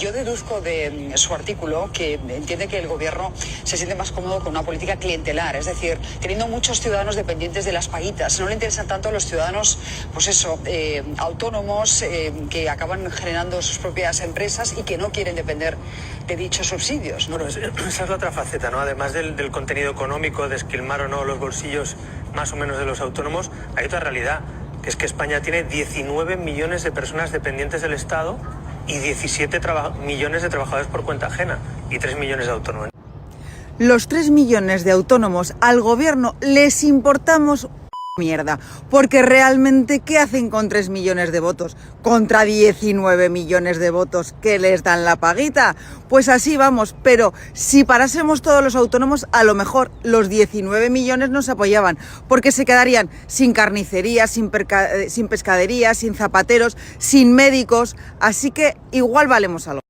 yo deduzco de su artículo que entiende que el gobierno se siente más cómodo con una política clientelar, es decir, teniendo muchos ciudadanos dependientes de las paguitas. No le interesan tanto a los ciudadanos, pues eso, autónomos que acaban generando sus propias empresas y que no quieren depender de dichos subsidios, ¿no? Bueno, esa es la otra faceta, ¿no? Además del contenido económico, de esquilmar o no los bolsillos más o menos de los autónomos, hay otra realidad, que es que España tiene 19 millones de personas dependientes del Estado y 17 millones de trabajadores por cuenta ajena y 3 millones de autónomos. Los 3 millones de autónomos al gobierno les importamos mierda, porque realmente ¿qué hacen con 3 millones de votos? Contra 19 millones de votos que les dan la paguita. Pues así vamos, pero si parásemos todos los autónomos, a lo mejor los 19 millones nos apoyaban, porque se quedarían sin carnicería, sin pescadería, sin zapateros, sin médicos, así que igual valemos algo.